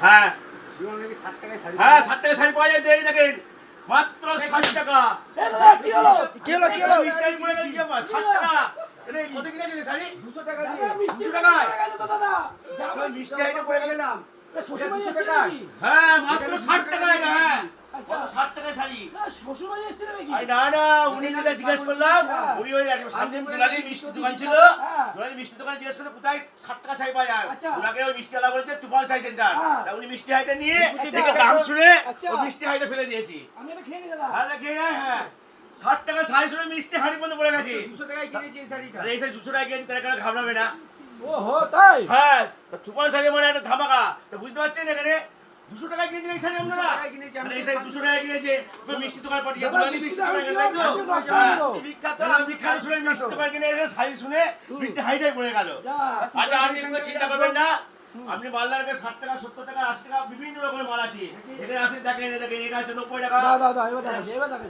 হ্যাঁ হ্যাঁ 60 টাকা শাড়ি পাওয়া যায়, দেখে দেখেন মাত্র 60 টাকা। এ দাদা কি হলো? কি হলো কি হলো? মিষ্টি পড়ে গেছে আমার 60 টাকা। এনে কত কিনেছেন এই শাড়ি? 200 টাকা দাদা দিয়ে। মিষ্টি 200 টাকায়? পড়ে গেছে তো দাদা। জামাই মিষ্টি আইটা পড়ে গেলাম। এ শ্বশুরবাড়ি এসেছিল নাকি? হ্যাঁ মাত্র 60 টাকা এটা। হ্যাঁ আচ্ছা। কত 60 টাকা শাড়ি? না শ্বশুরবাড়ি এসেছিল নাকি? আরে না না, উনি যেটা জিজ্ঞেস করলাম, হ্যাঁ। উনি ওই সামনে দুলালি মিষ্টি দোকান ছিল, হ্যাঁ। দুলালি মিষ্টি দোকানে জিজ্ঞেস করতে কোথায় 60 টাকা শাড়ি পাওয়া যায়। আচ্ছা। ওনাকে ওই মিষ্টি আলা বলেছে তুফান শাড়ি সেন্টার। হ্যাঁ। তা উনি মিষ্টি হাইটা নিয়ে আচ্ছা। দেখে দাম শুনে আচ্ছা। ওই মিষ্টি হাইটা ফেলে দিয়েছি। আমি এটা খেয়ে নি দাদা। হ্যাঁ দেখে হ্যাঁ 60 টাকা শাড়ি শুনে মিষ্টি হাড়ি পর্যন্ত পড়ে গেছে। 200 টাকায় কিনেছি এই শাড়িটা। আরে এই শাড়ি 200 টাকা কিনেছি, তার কারণে ঘাবড়াবে না। ও হো তাই? হ্যাঁ তুফান শাড়ি মানে একটা ধামাকা। তো বুঝতে পারছেন এখানে 200 টাকা কিনেছেন এই শাড়ি আপনারা? 200 টাকায় কিনেছি আমি। আরে এই শাড়ি 200 টাকা কিনেছে, ওই মিষ্টি দোকান পাঠিয়ে দাদা, দুলালি মিষ্টি মিষ্টি দোকান দোকান কিনে তাই তো? আপনি নষ্ট করে হ্যাঁ। দিল। বিখ্যাত বিখ্যাত শুনে মিষ্টি দোকান কিনে এসে শাড়ি শুনে মিষ্টি হাইটাই পড়ে গেল। যা। আচ্ছা আপনি কোনো চিন্তা করবেন না, আপনি মালদারকে 60 টাকা 70 টাকা 80 টাকা বিভিন্ন রকমের মাল আছে, এখানে আসেন দেখেন, দেখেন এটা হচ্ছে 90 টাকা। দাদা দাদা এবার দেখা এবার দেখা